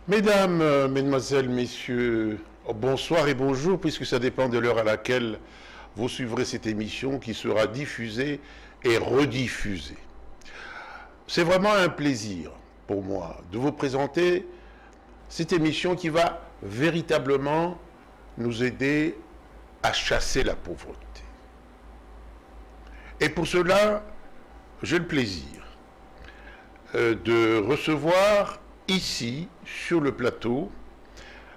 Mesdames, mesdemoiselles, messieurs, bonsoir et bonjour, puisque ça dépend de l'heure à laquelle vous suivrez cette émission qui sera diffusée et rediffusée. C'est vraiment un plaisir pour moi de vous présenter cette émission qui va véritablement nous aider à chasser la pauvreté. Et pour cela, j'ai le plaisir de recevoir ici, sur le plateau,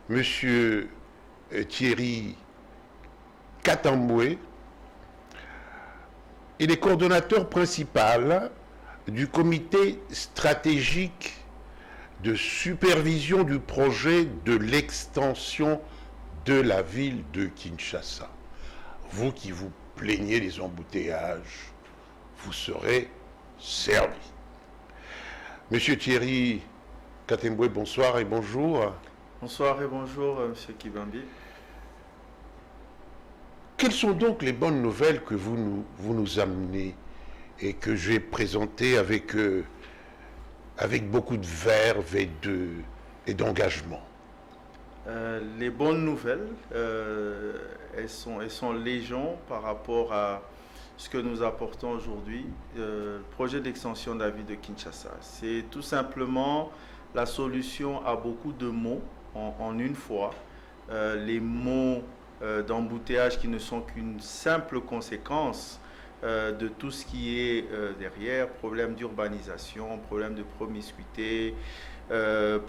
Monsieur Thierry Katamboué. Il est coordonnateur principal du comité stratégique de supervision du projet de l'extension de la ville de Kinshasa. Vous qui vous plaignez des embouteillages, vous serez servi. Monsieur Thierry Katamboué, bonsoir et bonjour. Bonsoir et bonjour, Monsieur Kibambi. Quelles sont donc les bonnes nouvelles que vous nous amenez et que j'ai présentées avec beaucoup de verve et d'engagement? Les bonnes nouvelles, elles sont légion par rapport à ce que nous apportons aujourd'hui. Le projet d'extension de la ville de Kinshasa, c'est tout simplement la solution à beaucoup de maux en une fois. Les maux d'embouteillage qui ne sont qu'une simple conséquence de tout ce qui est derrière, problème d'urbanisation, problème de promiscuité,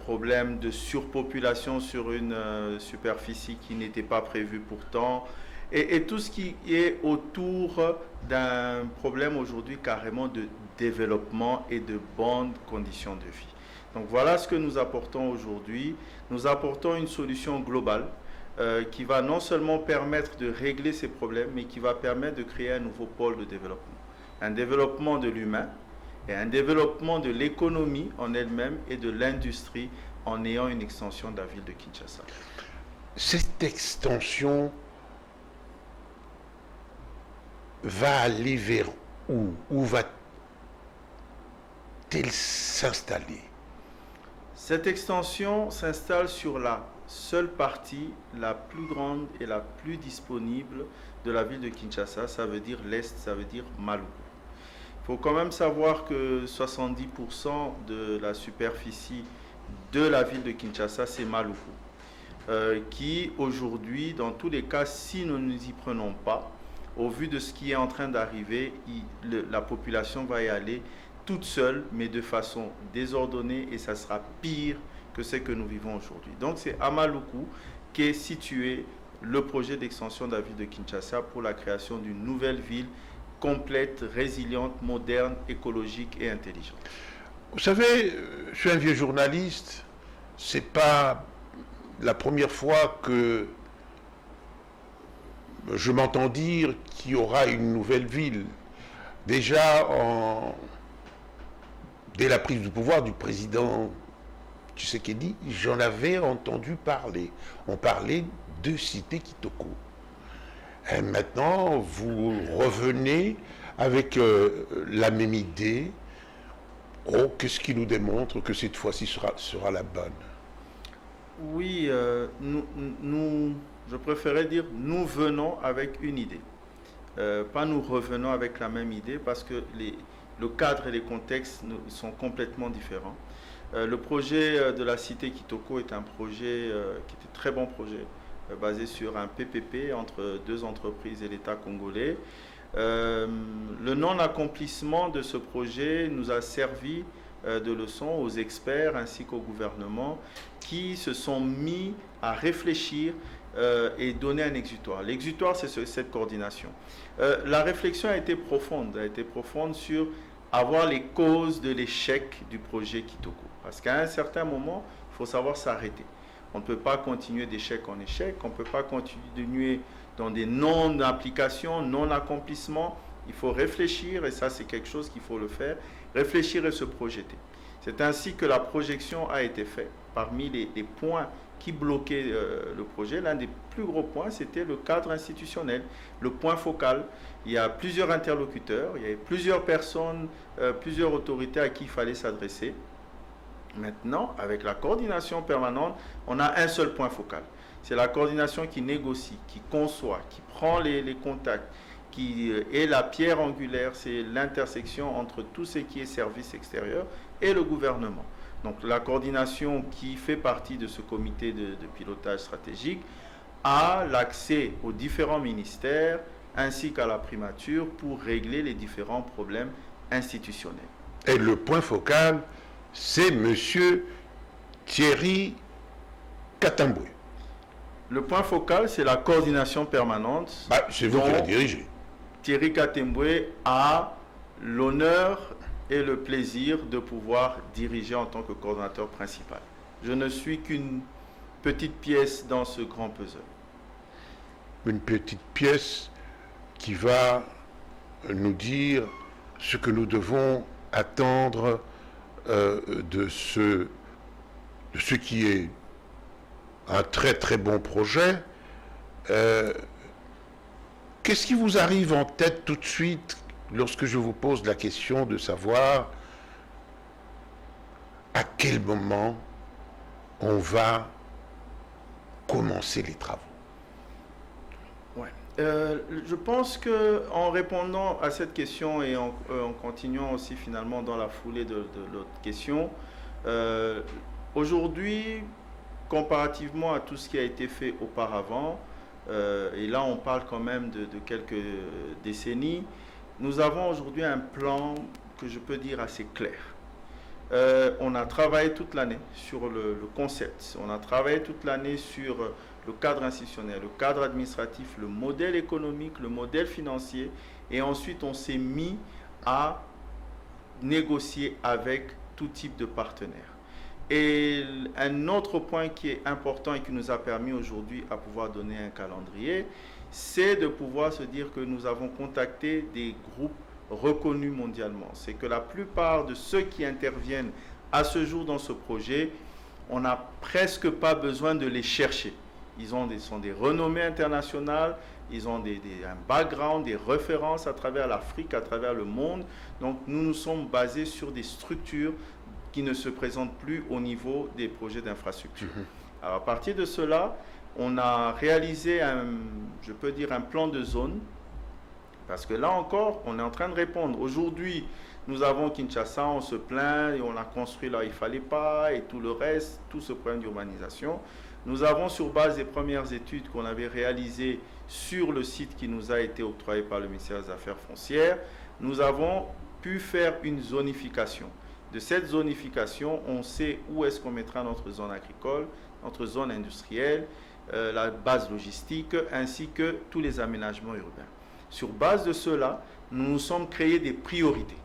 problème de surpopulation sur une superficie qui n'était pas prévue pourtant, et tout ce qui est autour d'un problème aujourd'hui carrément de développement et de bonnes conditions de vie. Donc voilà ce que nous apportons aujourd'hui. Nous apportons une solution globale qui va non seulement permettre de régler ces problèmes, mais qui va permettre de créer un nouveau pôle de développement. Un développement de l'humain et un développement de l'économie en elle-même et de l'industrie en ayant une extension de la ville de Kinshasa. Cette extension va aller vers où? Où va-t-elle s'installer? Cette extension s'installe sur la seule partie la plus grande et la plus disponible de la ville de Kinshasa, ça veut dire l'Est, ça veut dire Maluku. Il faut quand même savoir que 70% de la superficie de la ville de Kinshasa, c'est Maluku, qui aujourd'hui, dans tous les cas, si nous ne nous y prenons pas, au vu de ce qui est en train d'arriver, la population va y aller toute seule, mais de façon désordonnée, et ça sera pire que ce que nous vivons aujourd'hui. Donc c'est à Maluku qu'est situé le projet d'extension de la ville de Kinshasa pour la création d'une nouvelle ville complète, résiliente, moderne, écologique et intelligente. Vous savez, je suis un vieux journaliste, c'est pas la première fois que je m'entends dire qu'il y aura une nouvelle ville. Déjà, dès la prise du pouvoir du président Tshisekedi, j'en avais entendu parler. On parlait de Cité Kitoko. Et maintenant, vous revenez avec la même idée. Oh, qu'est-ce qui nous démontre que cette fois-ci sera la bonne? Oui, je préférais dire nous venons avec une idée. Pas nous revenons avec la même idée parce que le cadre et les contextes sont complètement différents. Le projet de la Cité Kitoko est un projet qui est un très bon projet, basé sur un PPP entre deux entreprises et l'État congolais. Le non-accomplissement de ce projet nous a servi de leçon aux experts ainsi qu'au gouvernement qui se sont mis à réfléchir et donner un exutoire. L'exutoire, c'est cette coordination. La réflexion a été profonde sur avoir les causes de l'échec du projet Kitoko. Parce qu'à un certain moment, il faut savoir s'arrêter. On ne peut pas continuer d'échec en échec, on ne peut pas continuer dans des non-applications, non-accomplissements. Il faut réfléchir, et ça c'est quelque chose qu'il faut le faire, réfléchir et se projeter. C'est ainsi que la projection a été faite. Parmi les points qui bloquaient le projet, l'un des plus gros points, c'était le cadre institutionnel, le point focal. Il y a plusieurs interlocuteurs, il y a plusieurs personnes, plusieurs autorités à qui il fallait s'adresser. Maintenant, avec la coordination permanente, on a un seul point focal. C'est la coordination qui négocie, qui conçoit, qui prend les contacts, qui est la pierre angulaire, c'est l'intersection entre tout ce qui est service extérieur et le gouvernement. Donc la coordination qui fait partie de ce comité de pilotage stratégique a l'accès aux différents ministères ainsi qu'à la primature pour régler les différents problèmes institutionnels. Et le point focal, c'est M. Thierry Katamboué. Le point focal, c'est la coordination permanente. C'est vous qui la dirigez. Thierry Katemboué a l'honneur et le plaisir de pouvoir diriger en tant que coordonnateur principal. Je ne suis qu'une petite pièce dans ce grand puzzle. Une petite pièce qui va nous dire ce que nous devons attendre de ce qui est un très très bon projet. Qu'est-ce qui vous arrive en tête tout de suite lorsque je vous pose la question de savoir à quel moment on va commencer les travaux? Je pense qu'en répondant à cette question et en continuant aussi finalement dans la foulée de l'autre question, aujourd'hui, comparativement à tout ce qui a été fait auparavant, et là on parle quand même de quelques décennies, nous avons aujourd'hui un plan que je peux dire assez clair. On a travaillé toute l'année sur le concept, on a travaillé toute l'année sur le cadre institutionnel, le cadre administratif, le modèle économique, le modèle financier, et ensuite on s'est mis à négocier avec tout type de partenaires. Et un autre point qui est important et qui nous a permis aujourd'hui à pouvoir donner un calendrier, c'est de pouvoir se dire que nous avons contacté des groupes reconnus mondialement. C'est que la plupart de ceux qui interviennent à ce jour dans ce projet, on n'a presque pas besoin de les chercher. Ils sont des renommées internationales, ils ont un background, des références à travers l'Afrique, à travers le monde. Donc nous nous sommes basés sur des structures qui ne se présentent plus au niveau des projets d'infrastructure. Alors à partir de cela, on a réalisé je peux dire un plan de zone, parce que là encore, on est en train de répondre. Aujourd'hui, nous avons Kinshasa, on se plaint et on a construit là où il ne fallait pas et tout le reste, tout ce problème d'urbanisation. Nous avons, sur base des premières études qu'on avait réalisées sur le site qui nous a été octroyé par le ministère des Affaires foncières, nous avons pu faire une zonification. De cette zonification, on sait où est-ce qu'on mettra notre zone agricole, notre zone industrielle, la base logistique, ainsi que tous les aménagements urbains. Sur base de cela, nous nous sommes créés des priorités.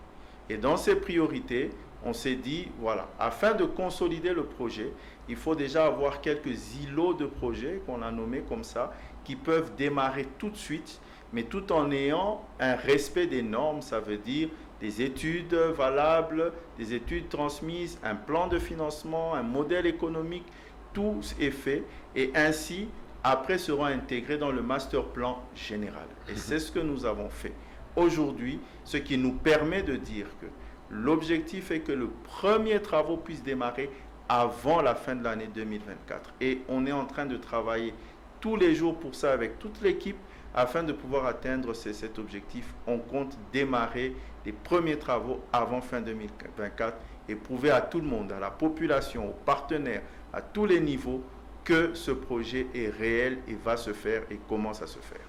Et dans ces priorités, on s'est dit, voilà, afin de consolider le projet, il faut déjà avoir quelques îlots de projets qu'on a nommés comme ça, qui peuvent démarrer tout de suite, mais tout en ayant un respect des normes, ça veut dire des études valables, des études transmises, un plan de financement, un modèle économique, tout est fait et ainsi, après, seront intégrés dans le master plan général. Et c'est ce que nous avons fait aujourd'hui, ce qui nous permet de dire que l'objectif est que le premier travaux puisse démarrer avant la fin de l'année 2024. Et on est en train de travailler tous les jours pour ça avec toute l'équipe afin de pouvoir atteindre cet objectif. On compte démarrer les premiers travaux avant fin 2024 et prouver à tout le monde, à la population, aux partenaires, à tous les niveaux, que ce projet est réel et va se faire et commence à se faire.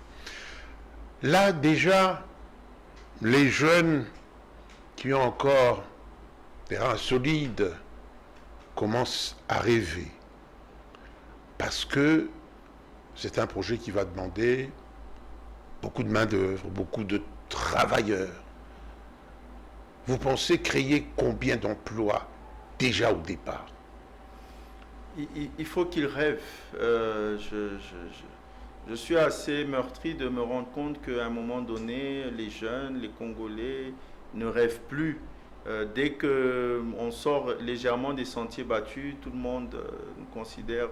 Là, déjà, les jeunes qui ont encore des reins solides commencent à rêver. Parce que c'est un projet qui va demander beaucoup de main-d'œuvre, beaucoup de travailleurs. Vous pensez créer combien d'emplois déjà au départ? Il faut qu'ils rêvent. Je suis assez meurtri de me rendre compte qu'à un moment donné, les jeunes, les Congolais ne rêvent plus. Dès qu'on sort légèrement des sentiers battus, tout le monde nous considère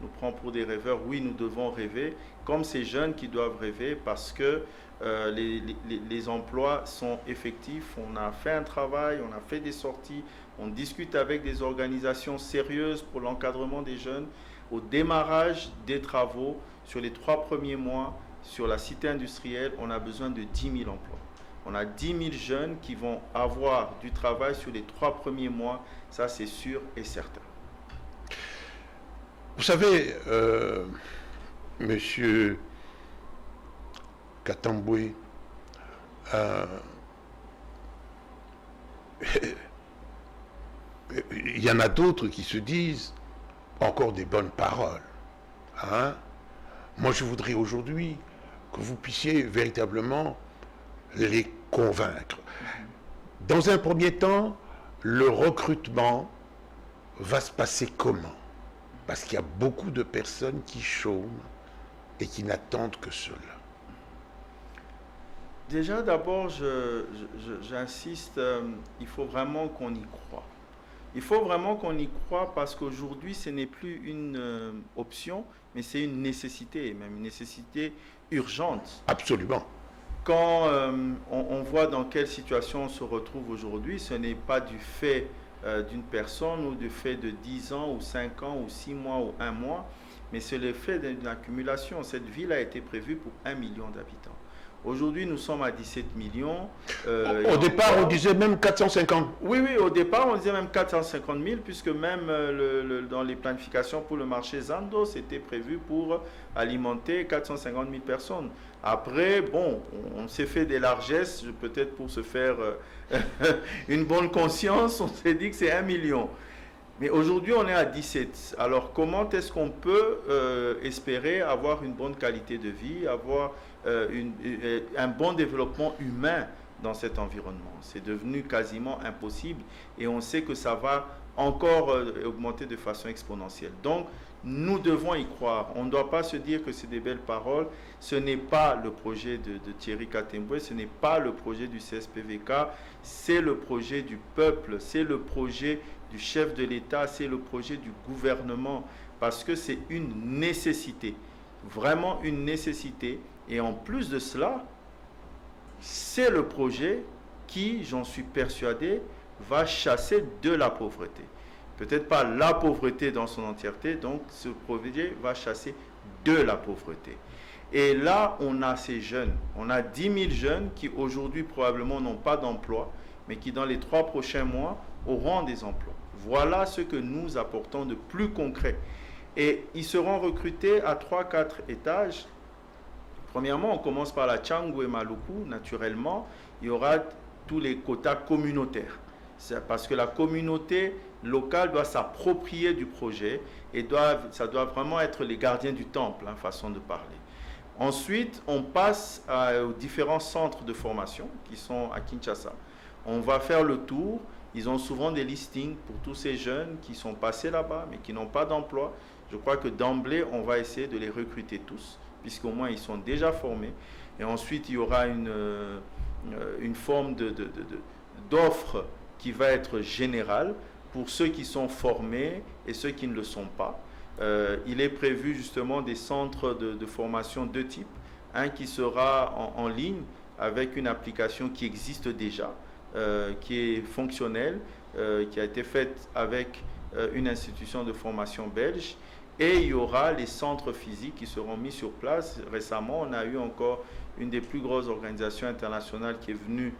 nous prend pour des rêveurs. Oui, nous devons rêver, comme ces jeunes qui doivent rêver, parce que les emplois sont effectifs. On a fait un travail, on a fait des sorties, on discute avec des organisations sérieuses pour l'encadrement des jeunes. Au démarrage des travaux, sur les 3 premiers mois, sur la cité industrielle, on a besoin de 10 000 emplois. On a 10 000 jeunes qui vont avoir du travail sur les 3 premiers mois, ça c'est sûr et certain. Vous savez, Monsieur Katamboué, il y en a d'autres qui se disent encore des bonnes paroles. Hein? Moi, je voudrais aujourd'hui que vous puissiez véritablement les convaincre. Dans un premier temps, le recrutement va se passer comment? Parce qu'il y a beaucoup de personnes qui chôment et qui n'attendent que cela. Déjà, d'abord, j'insiste, il faut vraiment qu'on y croit. Il faut vraiment qu'on y croit parce qu'aujourd'hui, ce n'est plus une option, mais c'est une nécessité, même une nécessité urgente. Absolument. Quand on voit dans quelle situation on se retrouve aujourd'hui, ce n'est pas du fait d'une personne ou du fait de 10 ans ou 5 ans ou 6 mois ou 1 mois, mais c'est le fait d'une accumulation. Cette ville a été prévue pour 1 million d'habitants. Aujourd'hui, nous sommes à 17 millions. Au départ, on disait même 450. Oui, au départ, on disait même 450 000, puisque même dans les planifications pour le marché Zando, c'était prévu pour alimenter 450 000 personnes. Après, bon, on s'est fait des largesses, peut-être pour se faire une bonne conscience, on s'est dit que c'est 1 million. Mais aujourd'hui, on est à 17. Alors, comment est-ce qu'on peut espérer avoir une bonne qualité de vie, avoir un bon développement humain dans cet environnement? C'est devenu quasiment impossible et on sait que ça va encore augmenter de façon exponentielle. Donc, nous devons y croire. On ne doit pas se dire que c'est des belles paroles. Ce n'est pas le projet de Thierry Katemboué, ce n'est pas le projet du CSPVK, c'est le projet du peuple, c'est le projet du chef de l'État, c'est le projet du gouvernement, parce que c'est une nécessité, vraiment une nécessité. Et en plus de cela, c'est le projet qui, j'en suis persuadé, va chasser de la pauvreté. Peut-être pas la pauvreté dans son entièreté, donc ce projet va chasser de la pauvreté. Et là, on a ces jeunes, on a 10 000 jeunes qui aujourd'hui probablement n'ont pas d'emploi, mais qui dans les 3 prochains mois auront des emplois. Voilà ce que nous apportons de plus concret. Et ils seront recrutés à 3-4 étages. Premièrement, on commence par la Tchangou et Maluku. Naturellement, il y aura tous les quotas communautaires. C'est parce que la communauté locale doit s'approprier du projet et ça doit vraiment être les gardiens du temple, hein, façon de parler. Ensuite, on passe aux différents centres de formation qui sont à Kinshasa. On va faire le tour. Ils ont souvent des listings pour tous ces jeunes qui sont passés là-bas mais qui n'ont pas d'emploi. Je crois que d'emblée, on va essayer de les recruter tous, puisqu'au moins ils sont déjà formés. Et ensuite, il y aura une forme d'offre qui va être générale pour ceux qui sont formés et ceux qui ne le sont pas. Il est prévu justement des centres de formation de type. Un qui sera en ligne avec une application qui existe déjà, qui est fonctionnelle, qui a été faite avec une institution de formation belge. Et il y aura les centres physiques qui seront mis sur place. Récemment, on a eu encore une des plus grosses organisations internationales qui est venue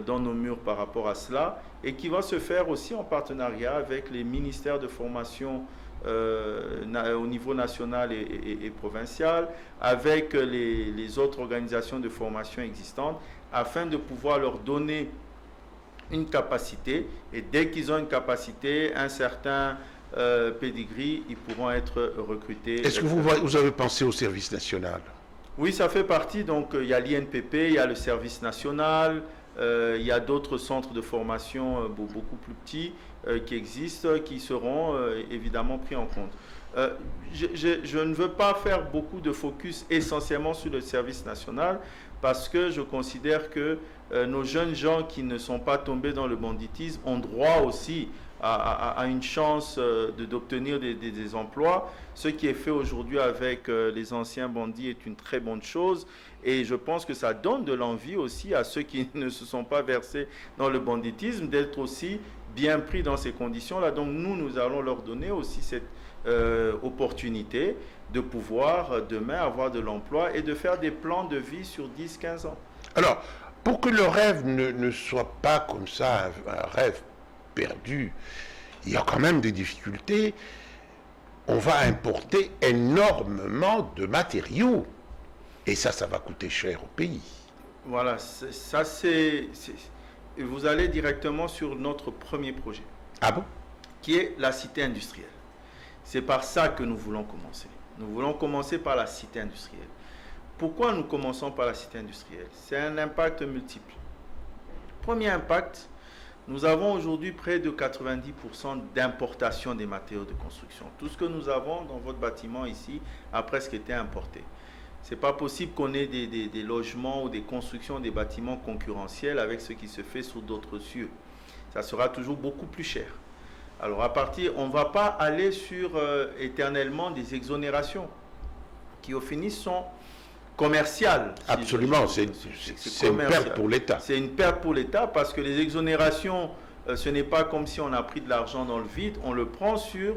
dans nos murs par rapport à cela et qui va se faire aussi en partenariat avec les ministères de formation au niveau national et provincial, avec les autres organisations de formation existantes, afin de pouvoir leur donner une capacité. Et dès qu'ils ont une capacité, un certain pedigree, ils pourront être recrutés. Est-ce que vous avez pensé au service national? Oui, ça fait partie. Donc, il y a l'INPP, il y a le service national, il y a d'autres centres de formation beaucoup plus petits qui existent, qui seront évidemment pris en compte. Je ne veux pas faire beaucoup de focus essentiellement sur le service national parce que je considère que nos jeunes gens qui ne sont pas tombés dans le banditisme ont droit aussi a une chance d'obtenir des emplois. Ce qui est fait aujourd'hui avec les anciens bandits est une très bonne chose. Et je pense que ça donne de l'envie aussi à ceux qui ne se sont pas versés dans le banditisme d'être aussi bien pris dans ces conditions-là. Donc nous allons leur donner aussi cette opportunité de pouvoir demain avoir de l'emploi et de faire des plans de vie sur 10-15 ans. Alors, pour que le rêve ne soit pas comme ça, un rêve perdu, il y a quand même des difficultés. On va importer énormément de matériaux. Et ça va coûter cher au pays. Voilà, vous allez directement sur notre premier projet. Ah bon? Qui est la cité industrielle. C'est par ça que nous voulons commencer. Nous voulons commencer par la cité industrielle. Pourquoi nous commençons par la cité industrielle? C'est un impact multiple. Premier impact, nous avons aujourd'hui près de 90% d'importation des matériaux de construction. Tout ce que nous avons dans votre bâtiment ici a presque été importé. Ce n'est pas possible qu'on ait des logements ou des constructions, des bâtiments concurrentiels avec ce qui se fait sur d'autres cieux. Ça sera toujours beaucoup plus cher. Alors on ne va pas aller sur éternellement des exonérations qui au fini sont commerciales. Absolument, c'est une perte pour l'État. C'est une perte pour l'État parce que les exonérations, ce n'est pas comme si on a pris de l'argent dans le vide, on le prend sur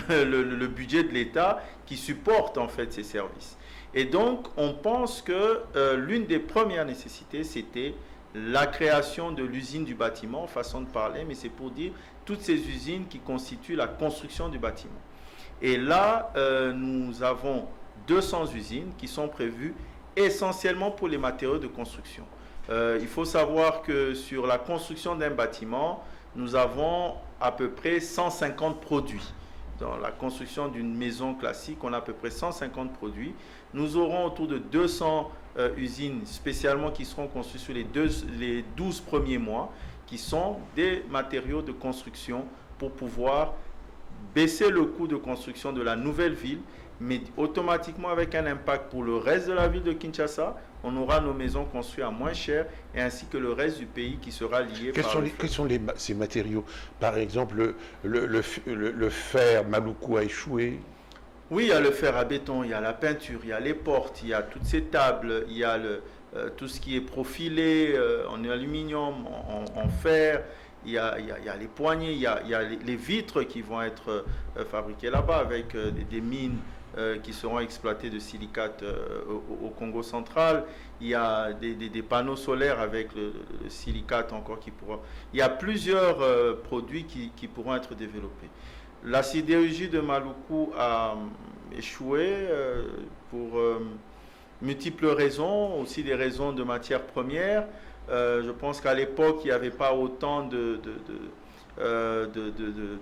le budget de l'État qui supporte en fait ces services. Et donc, on pense que l'une des premières nécessités, c'était la création de l'usine du bâtiment, façon de parler, mais c'est pour dire toutes ces usines qui constituent la construction du bâtiment. Et là, nous avons 200 usines qui sont prévues essentiellement pour les matériaux de construction. Il faut savoir que sur la construction d'un bâtiment, nous avons à peu près 150 produits. Dans la construction d'une maison classique, on a à peu près 150 produits. Nous aurons autour de 200 usines spécialement qui seront construites sur les 12 premiers mois, qui sont des matériaux de construction pour pouvoir baisser le coût de construction de la nouvelle ville, mais automatiquement avec un impact pour le reste de la ville de Kinshasa. On aura nos maisons construites à moins cher et ainsi que le reste du pays qui sera lié Quels sont ces matériaux? Par exemple, le fer Maluku a échoué. Oui, il y a le fer à béton, il y a la peinture, il y a les portes, il y a toutes ces tables, il y a tout ce qui est profilé en aluminium, en fer, il y a les poignées, il y a les vitres qui vont être fabriquées là-bas avec des mines qui seront exploitées de silicate au Congo central. Il y a des panneaux solaires avec le silicate encore qui pourra... Il y a plusieurs produits qui pourront être développés. La sidérurgie de Maluku a échoué pour multiples raisons, aussi des raisons de matières premières. Je pense qu'à l'époque, il n'y avait pas autant de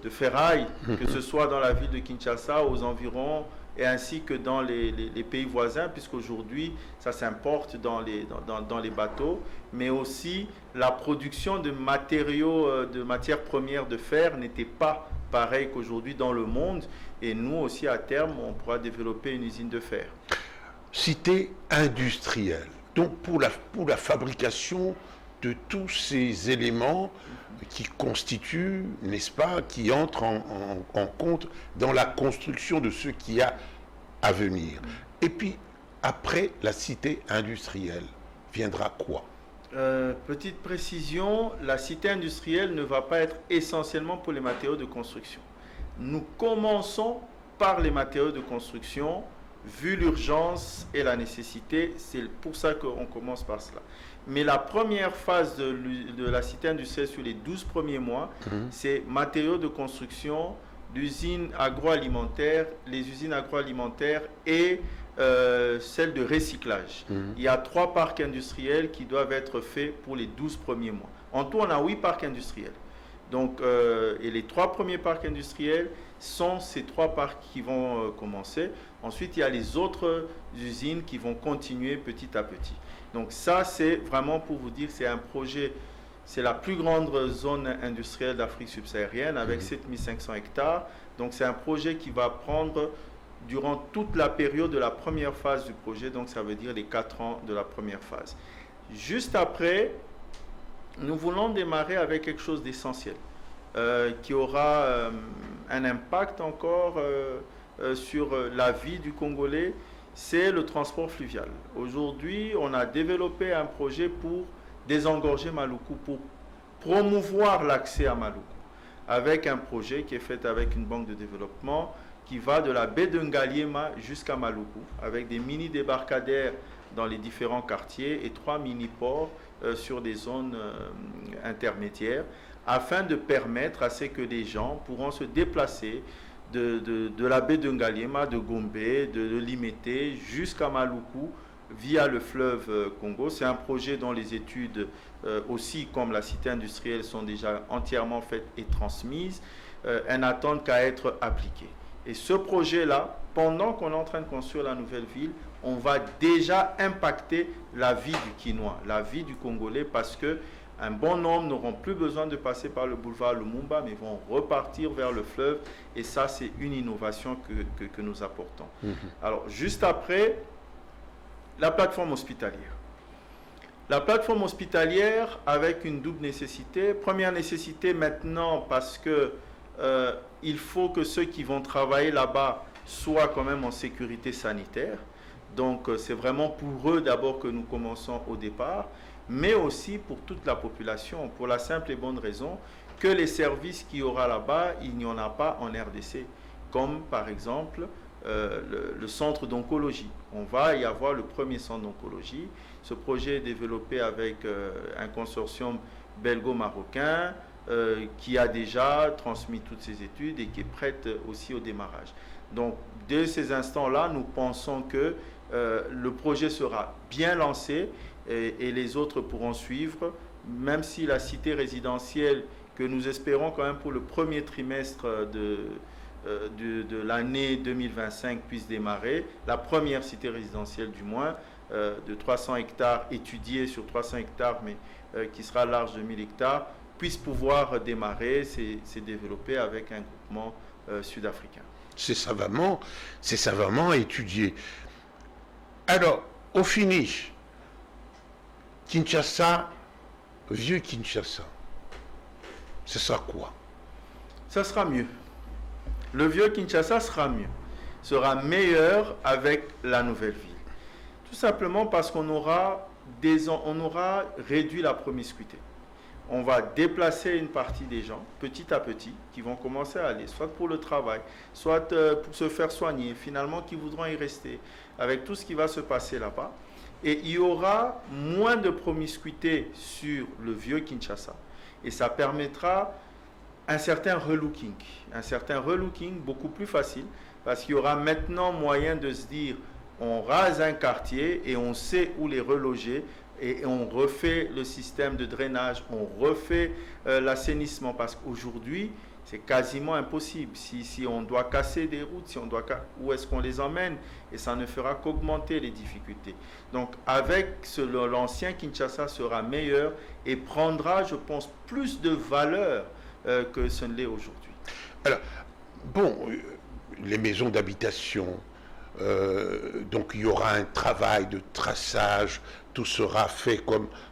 ferraille, que ce soit dans la ville de Kinshasa, aux environs, et ainsi que dans les pays voisins, puisqu'aujourd'hui, ça s'importe dans les bateaux, mais aussi la production de matériaux, de matières premières de fer n'était pas pareil qu'aujourd'hui dans le monde, et nous aussi à terme on pourra développer une usine de fer. Cité industrielle, donc pour la fabrication de tous ces éléments qui constituent, n'est-ce pas, qui entrent en compte dans la construction de ce qu'il y a à venir. Et puis après la cité industrielle viendra quoi? Petite précision, la cité industrielle ne va pas être essentiellement pour les matériaux de construction. Nous commençons par les matériaux de construction, vu l'urgence et la nécessité, c'est pour ça qu'on commence par cela. Mais la première phase de la cité industrielle sur les 12 premiers mois, c'est matériaux de construction, l'usine agroalimentaire, les usines agroalimentaires et celle de recyclage. Il y a 3 parcs industriels qui doivent être faits pour les 12 premiers mois. En tout, on a 8 parcs industriels. Donc, et les 3 premiers parcs industriels sont ces 3 parcs qui vont commencer. Ensuite, il y a les autres usines qui vont continuer petit à petit. Donc ça, c'est vraiment pour vous dire, c'est un projet, c'est la plus grande zone industrielle d'Afrique subsaharienne avec 7500 hectares. Donc c'est un projet qui va prendre durant toute la période de la première phase du projet, donc ça veut dire les 4 ans de la première phase. Juste après, nous voulons démarrer avec quelque chose d'essentiel. qui aura un impact encore sur la vie du Congolais, c'est le transport fluvial. Aujourd'hui, on a développé un projet pour désengorger Maluku, pour promouvoir l'accès à Maluku, avec un projet qui est fait avec une banque de développement qui va de la baie de Ngaliema jusqu'à Maluku, avec des mini-débarcadères dans les différents quartiers et 3 mini-ports sur des zones intermédiaires, afin de permettre à ce que les gens pourront se déplacer de la baie de Ngaliema, de Gombe, de Limete jusqu'à Maluku via le fleuve Congo. C'est un projet dont les études aussi, comme la cité industrielle, sont déjà entièrement faites et transmises. Elles n'attendent qu'à être appliquées. Et ce projet-là, pendant qu'on est en train de construire la nouvelle ville, on va déjà impacter la vie du Quinois, la vie du Congolais, parce que un bon nombre n'auront plus besoin de passer par le boulevard Lumumba, mais vont repartir vers le fleuve. Et ça, c'est une innovation que nous apportons. Alors, juste après, la plateforme hospitalière. La plateforme hospitalière avec une double nécessité. Première nécessité maintenant, parce que il faut que ceux qui vont travailler là-bas soient quand même en sécurité sanitaire. Donc, c'est vraiment pour eux d'abord que nous commençons au départ, mais aussi pour toute la population, pour la simple et bonne raison que les services qu'il y aura là-bas, il n'y en a pas en RDC, comme par exemple le centre d'oncologie. On va y avoir le premier centre d'oncologie. Ce projet est développé avec un consortium belgo-marocain qui a déjà transmis toutes ses études et qui est prête aussi au démarrage. Donc, dès ces instants-là, nous pensons que le projet sera bien lancé et les autres pourront suivre, même si la cité résidentielle que nous espérons quand même pour le premier trimestre de l'année 2025 puisse démarrer, la première cité résidentielle du moins, de 300 hectares étudiés sur 300 hectares, mais qui sera large de 1000 hectares, puisse pouvoir démarrer, s'est développé avec un groupement sud-africain. C'est savamment étudié. Alors, au finish, Kinshasa, vieux Kinshasa, ce sera quoi? Ça sera mieux. Le vieux Kinshasa sera mieux. Sera meilleur avec la nouvelle ville. Tout simplement parce qu'on aura réduit la promiscuité. On va déplacer une partie des gens, petit à petit, qui vont commencer à aller, soit pour le travail, soit pour se faire soigner, finalement, qui voudront y rester, avec tout ce qui va se passer là-bas. Et il y aura moins de promiscuité sur le vieux Kinshasa. Et ça permettra un certain relooking beaucoup plus facile, parce qu'il y aura maintenant moyen de se dire, on rase un quartier et on sait où les reloger, et on refait le système de drainage, on refait l'assainissement, parce qu'aujourd'hui, c'est quasiment impossible. Si on doit casser des routes, où est-ce qu'on les emmène? Et ça ne fera qu'augmenter les difficultés. Donc, avec l'ancien Kinshasa sera meilleur et prendra, je pense, plus de valeur que ce ne l'est aujourd'hui. Alors, bon, les maisons d'habitation, donc il y aura un travail de traçage, tout sera fait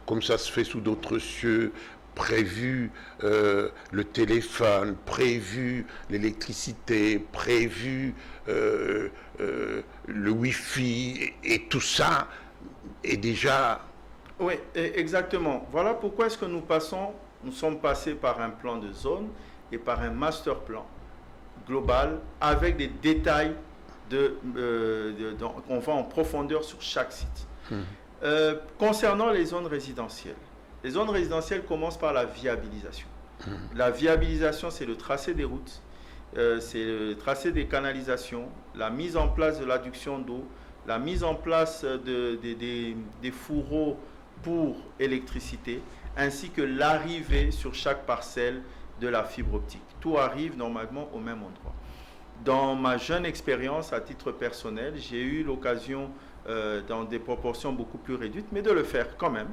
comme ça se fait sous d'autres cieux, prévu le téléphone, prévu l'électricité, prévu le Wi-Fi, et tout ça est déjà... Oui, exactement. Voilà pourquoi est-ce que nous sommes passés par un plan de zone et par un master plan global avec des détails on va en profondeur sur chaque site. Concernant les zones résidentielles commencent par la viabilisation. La viabilisation, c'est le tracé des routes, c'est le tracé des canalisations, la mise en place de l'adduction d'eau, la mise en place des fourreaux pour électricité, ainsi que l'arrivée sur chaque parcelle de la fibre optique. Tout arrive normalement au même endroit. Dans ma jeune expérience, à titre personnel, j'ai eu l'occasion, dans des proportions beaucoup plus réduites, mais de le faire quand même.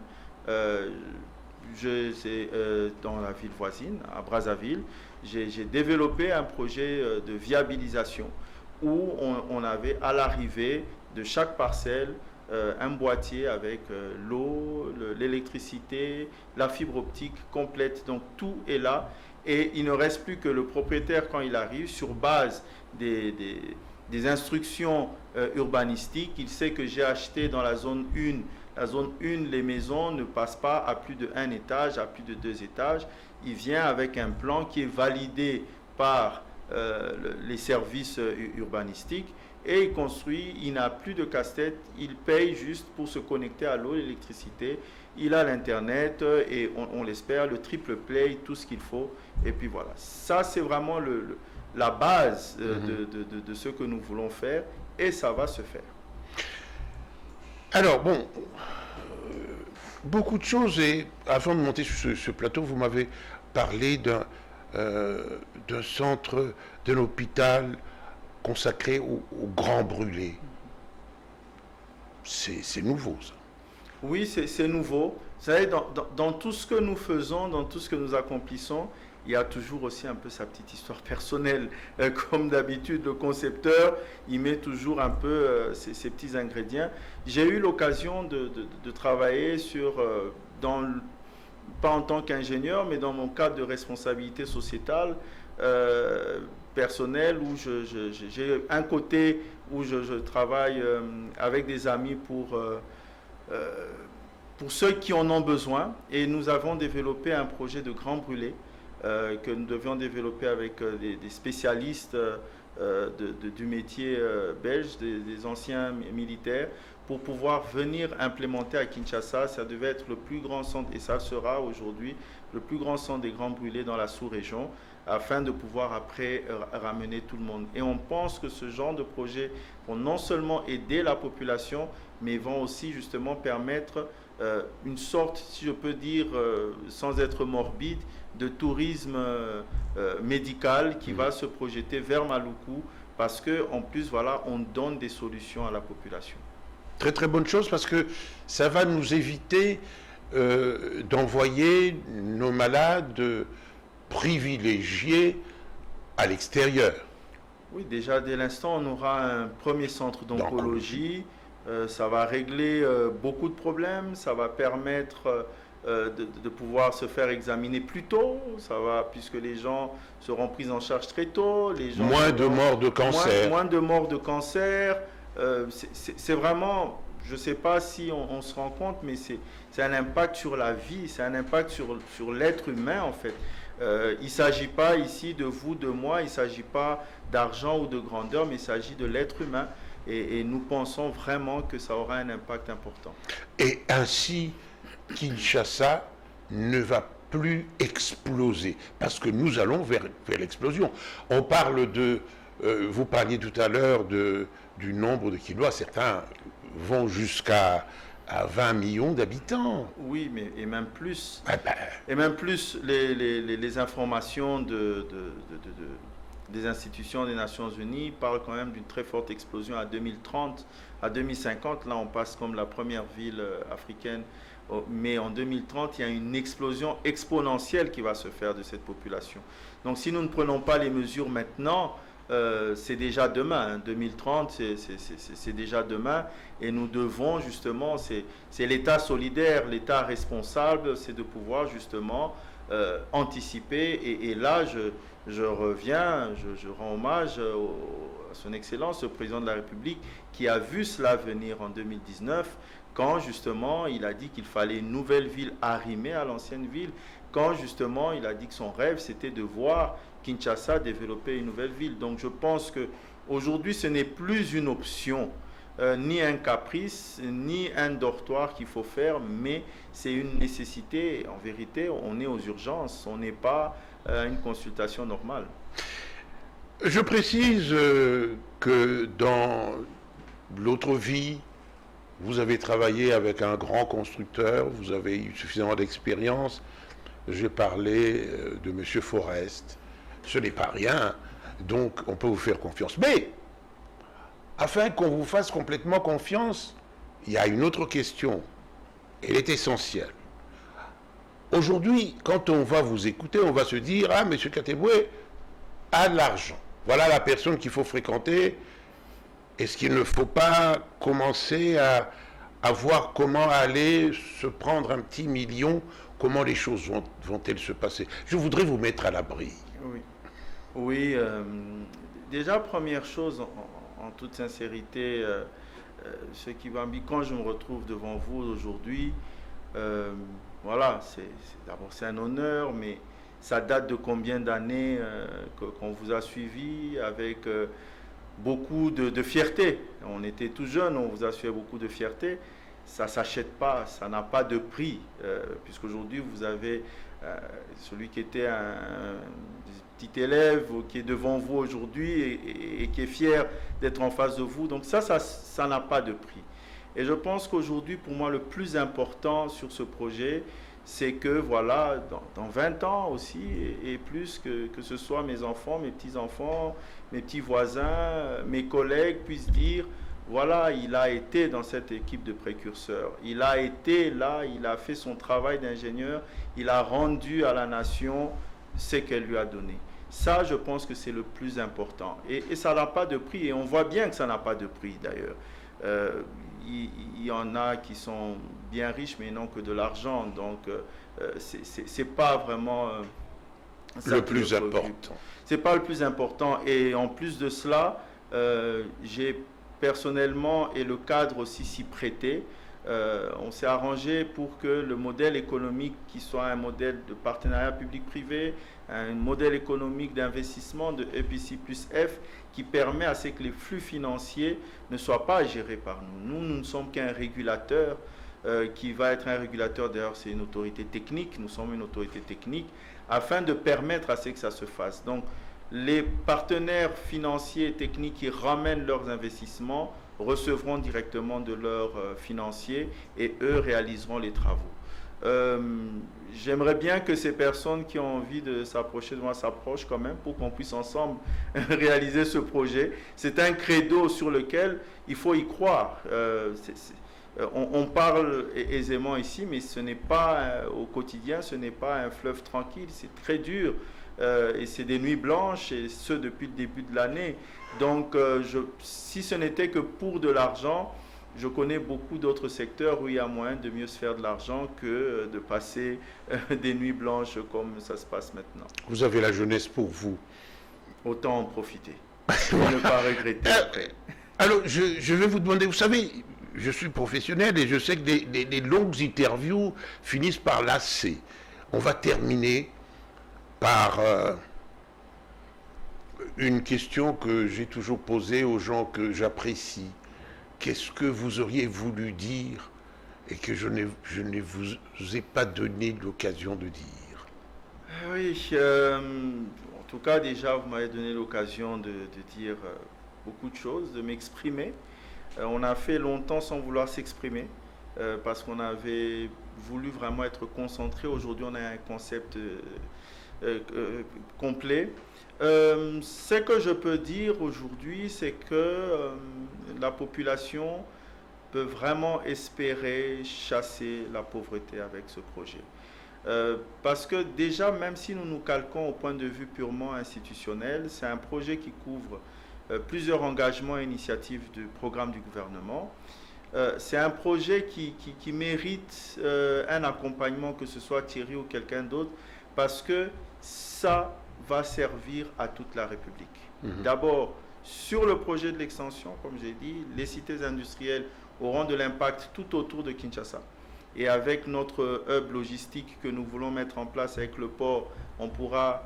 Dans la ville voisine, à Brazzaville, j'ai développé un projet de viabilisation où on avait à l'arrivée de chaque parcelle un boîtier avec l'eau, l'électricité, la fibre optique complète. Donc tout est là. et il ne reste plus que le propriétaire, quand il arrive, sur base des instructions urbanistiques, il sait que j'ai acheté dans la zone 1. La zone 1, les maisons ne passent pas à plus de 1 étage, à plus de 2 étages. Il vient avec un plan qui est validé par les services urbanistiques et il construit, il n'a plus de casse-tête, il paye juste pour se connecter à l'eau, l'électricité, il a l'internet et on l'espère, le triple play, tout ce qu'il faut, et puis voilà. Ça, c'est vraiment la base de ce que nous voulons faire, et ça va se faire. Alors, bon, beaucoup de choses, et avant de monter sur ce plateau, vous m'avez parlé d'un centre, d'un hôpital consacré aux grands brûlés. C'est nouveau, ça. Oui, c'est nouveau. Vous savez, dans tout ce que nous faisons, dans tout ce que nous accomplissons, il y a toujours aussi un peu sa petite histoire personnelle. Comme d'habitude, le concepteur, il met toujours un peu ses petits ingrédients. J'ai eu l'occasion de travailler sur, pas en tant qu'ingénieur, mais dans mon cadre de responsabilité sociétale, personnelle, où j'ai un côté où je travaille avec des amis pour ceux qui en ont besoin. Et nous avons développé un projet de grand brûlé que nous devions développer avec des spécialistes du métier belge, des anciens militaires, pour pouvoir venir implémenter à Kinshasa. Ça devait être le plus grand centre, et ça sera aujourd'hui le plus grand centre des grands brûlés dans la sous-région, afin de pouvoir après ramener tout le monde. Et on pense que ce genre de projet vont non seulement aider la population, mais vont aussi justement permettre une sorte, si je peux dire, sans être morbide, de tourisme médical qui va se projeter vers Maluku, parce qu'en plus, voilà, on donne des solutions à la population. Très très bonne chose, parce que ça va nous éviter d'envoyer nos malades privilégiés à l'extérieur. Oui, déjà dès l'instant, on aura un premier centre d'oncologie. Ça va régler beaucoup de problèmes, ça va permettre de pouvoir se faire examiner plus tôt, ça va, puisque les gens seront pris en charge très tôt. Moins de morts de cancer. Moins de morts de cancer. C'est vraiment, je ne sais pas si on se rend compte, mais c'est un impact sur la vie, c'est un impact sur l'être humain en fait. Il ne s'agit pas ici de vous, de moi, il ne s'agit pas d'argent ou de grandeur, mais il s'agit de l'être humain. Et nous pensons vraiment que ça aura un impact important. Et ainsi, Kinshasa ne va plus exploser, parce que nous allons vers l'explosion. On parle de... vous parliez tout à l'heure du nombre de Kinois, certains vont jusqu'à 20 millions d'habitants. Oui, mais et même plus. Ah ben. Et même plus, les informations des institutions des Nations Unies parlent quand même d'une très forte explosion à 2030. À 2050, là, on passe comme la première ville africaine. Mais en 2030, il y a une explosion exponentielle qui va se faire de cette population. Donc, si nous ne prenons pas les mesures maintenant, c'est déjà demain. 2030, c'est déjà demain. Et nous devons justement, c'est l'État solidaire, l'État responsable, c'est de pouvoir justement anticiper. Et là, je reviens, je rends hommage à son Excellence, le Président de la République, qui a vu cela venir en 2019, quand justement il a dit qu'il fallait une nouvelle ville arrimée à l'ancienne ville, quand justement il a dit que son rêve c'était de voir Kinshasa développer une nouvelle ville. Donc je pense qu'aujourd'hui ce n'est plus une option, ni un caprice, ni un dortoir qu'il faut faire, mais c'est une nécessité. En vérité, on est aux urgences, on n'est pas à une consultation normale. Je précise que dans l'autre vie, vous avez travaillé avec un grand constructeur, vous avez eu suffisamment d'expérience. J'ai parlé de M. Forest. Ce n'est pas rien, donc on peut vous faire confiance. Mais, afin qu'on vous fasse complètement confiance, il y a une autre question. Elle est essentielle. Aujourd'hui, quand on va vous écouter, on va se dire « Ah, M. Kateboué a de l'argent. Voilà la personne qu'il faut fréquenter. Est-ce qu'il ne faut pas commencer à voir comment aller se prendre un petit million comment les choses vont-elles se passer? Je voudrais vous mettre à l'abri. Oui, oui déjà, première chose, en toute sincérité, ce qui m'embête quand je me retrouve devant vous aujourd'hui, voilà, d'abord c'est un honneur, mais ça date de combien d'années qu'on vous a suivi avec beaucoup de fierté. On était tout jeunes, on vous a suivi beaucoup de fierté. Ça ne s'achète pas, ça n'a pas de prix, puisqu'aujourd'hui vous avez celui qui était un petit élève qui est devant vous aujourd'hui et qui est fier d'être en face de vous. Donc ça n'a pas de prix. Et je pense qu'aujourd'hui, pour moi, le plus important sur ce projet, c'est que voilà, dans 20 ans aussi, et plus, que ce soit mes enfants, mes petits-enfants, mes petits voisins, mes collègues puissent dire, voilà, il a été dans cette équipe de précurseurs. Il a été là, il a fait son travail d'ingénieur, il a rendu à la nation ce qu'elle lui a donné. Ça, je pense que c'est le plus important. Et ça n'a pas de prix, et on voit bien que ça n'a pas de prix d'ailleurs. Il y en a qui sont bien riches, mais n'ont que de l'argent. Donc, c'est pas vraiment le plus important. C'est pas le plus important. Et en plus de cela, j'ai personnellement et le cadre aussi s'y prêté. On s'est arrangé pour que le modèle économique qui soit un modèle de partenariat public-privé, un modèle économique d'investissement de EPC plus F qui permet à ce que les flux financiers ne soient pas gérés par nous. Nous ne sommes qu'un régulateur qui va être un régulateur, d'ailleurs c'est une autorité technique, nous sommes une autorité technique, afin de permettre à ce que ça se fasse. Donc les partenaires financiers et techniques qui ramènent leurs investissements recevront directement de leurs financiers et eux réaliseront les travaux. J'aimerais bien que ces personnes qui ont envie de s'approcher de moi s'approchent quand même pour qu'on puisse ensemble réaliser ce projet. C'est un credo sur lequel il faut y croire. On parle aisément ici, mais ce n'est pas au quotidien, ce n'est pas un fleuve tranquille, c'est très dur. Et c'est des nuits blanches, et ce depuis le début de l'année. Donc, si ce n'était que pour de l'argent, je connais beaucoup d'autres secteurs où il y a moyen de mieux se faire de l'argent que de passer des nuits blanches comme ça se passe maintenant. Vous avez la jeunesse pour vous. Autant en profiter, pour ne pas regretter après. Alors, je vais vous demander, vous savez, je suis professionnel et je sais que des longues interviews finissent par lasser. On va terminer par une question que j'ai toujours posée aux gens que j'apprécie. Qu'est-ce que vous auriez voulu dire et que je ne vous ai pas donné l'occasion de dire? Oui, en tout cas, déjà, vous m'avez donné l'occasion de dire beaucoup de choses, de m'exprimer. On a fait longtemps sans vouloir s'exprimer parce qu'on avait voulu vraiment être concentré. Aujourd'hui, on a un concept complet. Ce que je peux dire aujourd'hui, c'est que la population peut vraiment espérer chasser la pauvreté avec ce projet. Parce que déjà, même si nous nous calquons au point de vue purement institutionnel, c'est un projet qui couvre plusieurs engagements et initiatives du programme du gouvernement. C'est un projet qui mérite un accompagnement, que ce soit Thierry ou quelqu'un d'autre, parce que ça va servir à toute la République. D'abord, sur le projet de l'extension, comme j'ai dit, les cités industrielles auront de l'impact tout autour de Kinshasa. Et avec notre hub logistique que nous voulons mettre en place avec le port, on pourra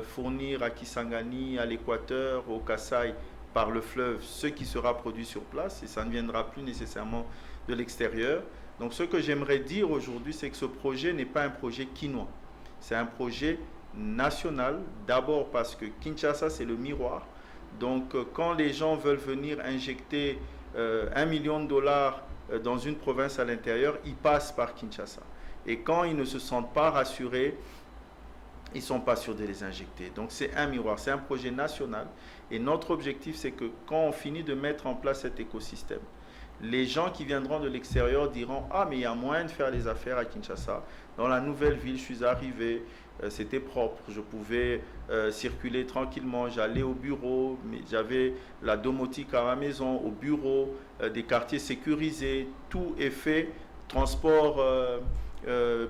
fournir à Kisangani, à l'Équateur, au Kasaï, par le fleuve, ce qui sera produit sur place, et ça ne viendra plus nécessairement de l'extérieur. Donc ce que j'aimerais dire aujourd'hui, c'est que ce projet n'est pas un projet quinois. C'est un projet national, d'abord parce que Kinshasa, c'est le miroir. Donc quand les gens veulent venir injecter $1 million dans une province à l'intérieur, ils passent par Kinshasa. Et quand ils ne se sentent pas rassurés, ils ne sont pas sûrs de les injecter. Donc c'est un miroir, c'est un projet national. Et notre objectif, c'est que quand on finit de mettre en place cet écosystème, les gens qui viendront de l'extérieur diront « Ah, mais il y a moyen de faire les affaires à Kinshasa. Dans la nouvelle ville, je suis arrivé, c'était propre, je pouvais circuler tranquillement, j'allais au bureau, mais j'avais la domotique à ma maison, au bureau, des quartiers sécurisés, tout est fait, transport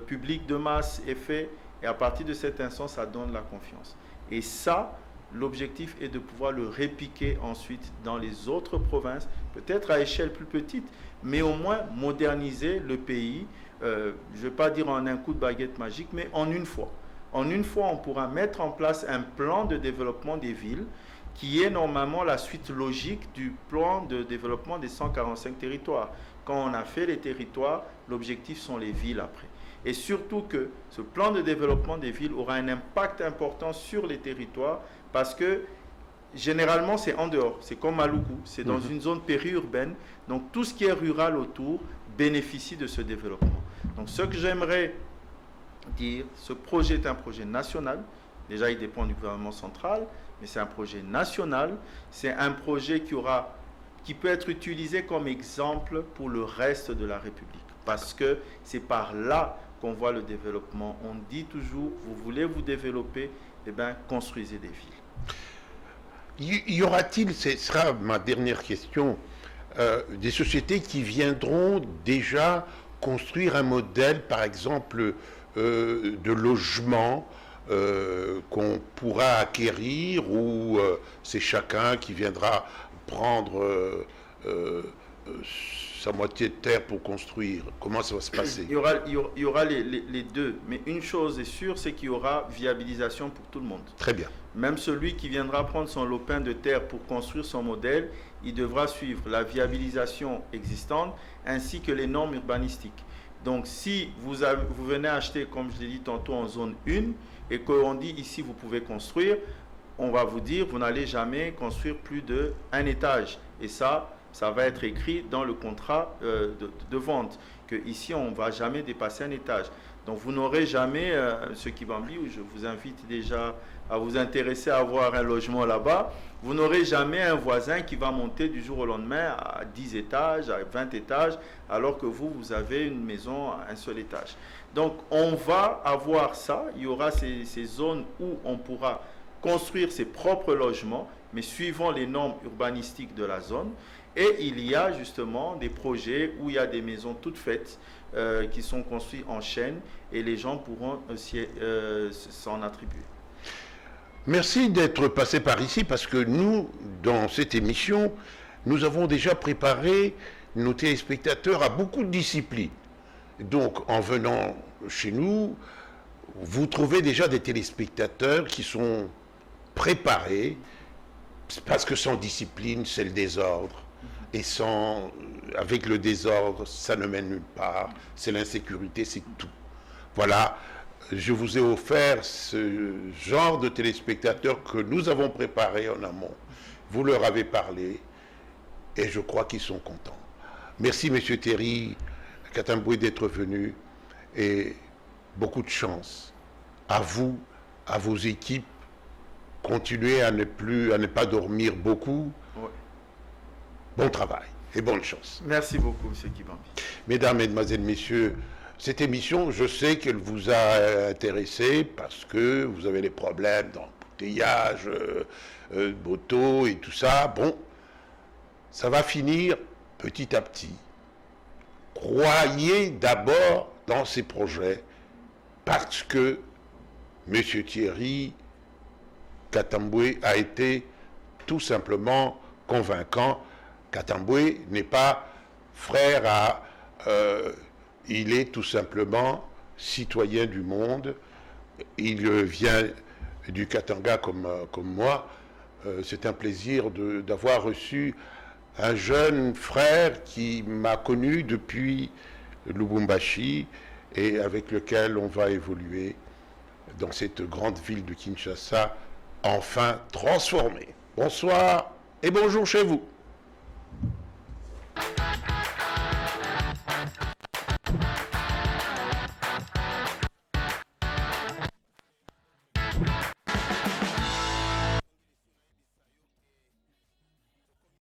public de masse est fait, et à partir de cet instant, ça donne la confiance. Et ça, l'objectif est de pouvoir le répliquer ensuite dans les autres provinces, peut-être à échelle plus petite, mais au moins moderniser le pays, je ne vais pas dire en un coup de baguette magique, mais en une fois. En une fois, on pourra mettre en place un plan de développement des villes qui est normalement la suite logique du plan de développement des 145 territoires. Quand on a fait les territoires, l'objectif sont les villes après. Et surtout que ce plan de développement des villes aura un impact important sur les territoires parce que généralement c'est en dehors, c'est comme Maluku, c'est dans une zone périurbaine, donc tout ce qui est rural autour bénéficie de ce développement. Donc ce que j'aimerais dire, ce projet est un projet national, déjà il dépend du gouvernement central, mais c'est un projet national, c'est un projet qui peut être utilisé comme exemple pour le reste de la République, parce que c'est par là qu'on voit le développement. On dit toujours, vous voulez vous développer, eh bien, construisez des villes. Y aura-t-il, ce sera ma dernière question, des sociétés qui viendront déjà construire un modèle, par exemple, de logement qu'on pourra acquérir, ou c'est chacun qui viendra prendre sa moitié de terre pour construire? Comment ça va se passer? Il y aura les deux, mais une chose est sûre, c'est qu'il y aura viabilisation pour tout le monde. Très bien. Même celui qui viendra prendre son lopin de terre pour construire son modèle, il devra suivre la viabilisation existante ainsi que les normes urbanistiques. Donc si vous venez acheter, comme je l'ai dit tantôt, en zone 1 et qu'on dit ici vous pouvez construire, on va vous dire vous n'allez jamais construire plus d'un étage. Et ça va être écrit dans le contrat de vente, que ici on ne va jamais dépasser un étage. Donc vous n'aurez jamais, ce Kibambi, où je vous invite déjà à vous intéresser à avoir un logement là-bas, vous n'aurez jamais un voisin qui va monter du jour au lendemain à 10 étages, à 20 étages, alors que vous avez une maison à un seul étage. Donc on va avoir ça, il y aura ces zones où on pourra construire ses propres logements, mais suivant les normes urbanistiques de la zone. Et il y a justement des projets où il y a des maisons toutes faites qui sont construites en chaîne et les gens pourront aussi s'en attribuer. Merci d'être passé par ici parce que nous, dans cette émission, nous avons déjà préparé nos téléspectateurs à beaucoup de disciplines. Donc, en venant chez nous, vous trouvez déjà des téléspectateurs qui sont préparés, parce que sans discipline, c'est le désordre. Et avec le désordre, ça ne mène nulle part. C'est l'insécurité, c'est tout. Voilà, je vous ai offert ce genre de téléspectateurs que nous avons préparés en amont. Vous leur avez parlé et je crois qu'ils sont contents. Merci, Monsieur Terry Katamboué, d'être venu et beaucoup de chance à vous, à vos équipes. Continuez à ne pas dormir beaucoup. Ouais. Bon travail et bonne chance. Merci beaucoup, M. Kibambi. Mesdames, Mesdemoiselles, Messieurs, cette émission, je sais qu'elle vous a intéressé parce que vous avez des problèmes d'embouteillage, moto et tout ça. Bon, ça va finir petit à petit. Croyez d'abord dans ces projets parce que M. Thierry Katamboué a été tout simplement convaincant. Katamboué n'est pas frère à... il est tout simplement citoyen du monde. Il vient du Katanga comme moi. C'est un plaisir d'avoir reçu un jeune frère qui m'a connu depuis Lubumbashi et avec lequel on va évoluer dans cette grande ville de Kinshasa, enfin transformée. Bonsoir et bonjour chez vous.